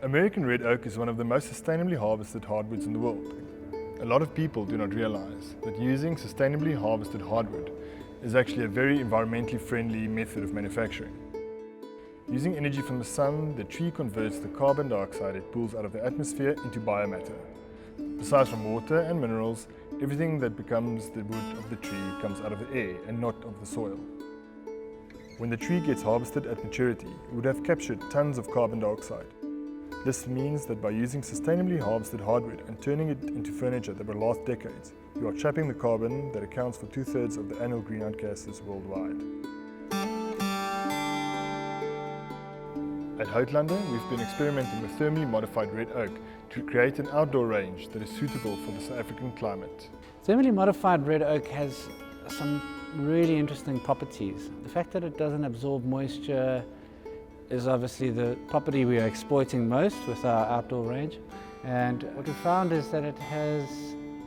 American red oak is one of the most sustainably harvested hardwoods in the world. A lot of people do not realize that using sustainably harvested hardwood is actually a very environmentally friendly method of manufacturing. Using energy from the sun, the tree converts the carbon dioxide it pulls out of the atmosphere into biomatter. Besides from water and minerals, everything that becomes the wood of the tree comes out of the air and not of the soil. When the tree gets harvested at maturity, it would have captured tons of carbon dioxide. This means that by using sustainably harvested hardwood and turning it into furniture that will last decades, you are trapping the carbon that accounts for 2/3 of the annual greenhouse gases worldwide. At Houtlander, we've been experimenting with thermally modified red oak to create an outdoor range that is suitable for the South African climate. Thermally modified red oak has some really interesting properties. The fact that it doesn't absorb moisture is obviously the property we are exploiting most with our outdoor range. And what we found is that it has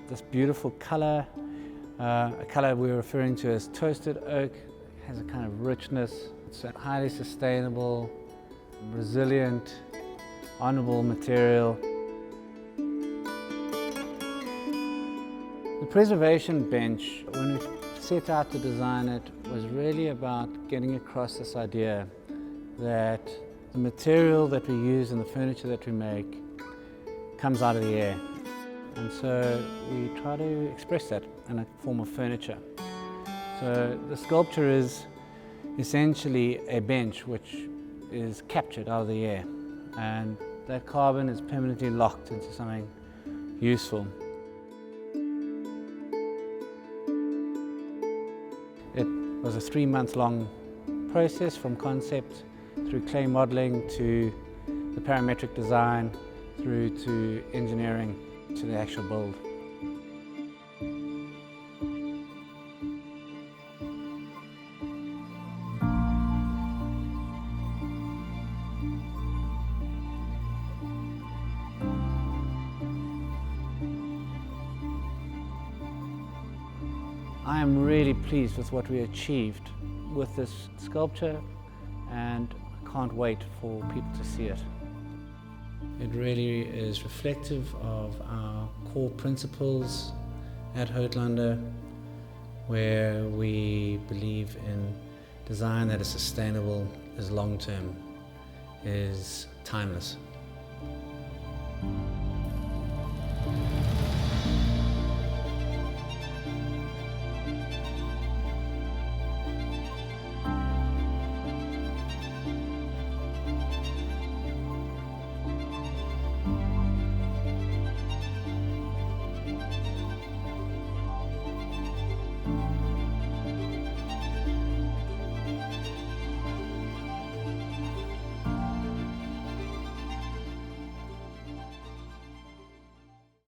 this beautiful color, a color we're referring to as toasted oak. It has a kind of richness. It's a highly sustainable, resilient, honorable material. The preservation bench, when we set out to design it, was really about getting across this idea that the material that we use in the furniture that we make comes out of the air. And so we try to express that in a form of furniture. So the sculpture is essentially a bench which is captured out of the air, and that carbon is permanently locked into something useful. It was a 3-month-long process from concept through clay modeling to the parametric design through to engineering to the actual build. I am really pleased with what we achieved with this sculpture, and I can't wait for people to see it. It really is reflective of our core principles at Houtlander, where we believe in design that is sustainable, is long-term, is timeless.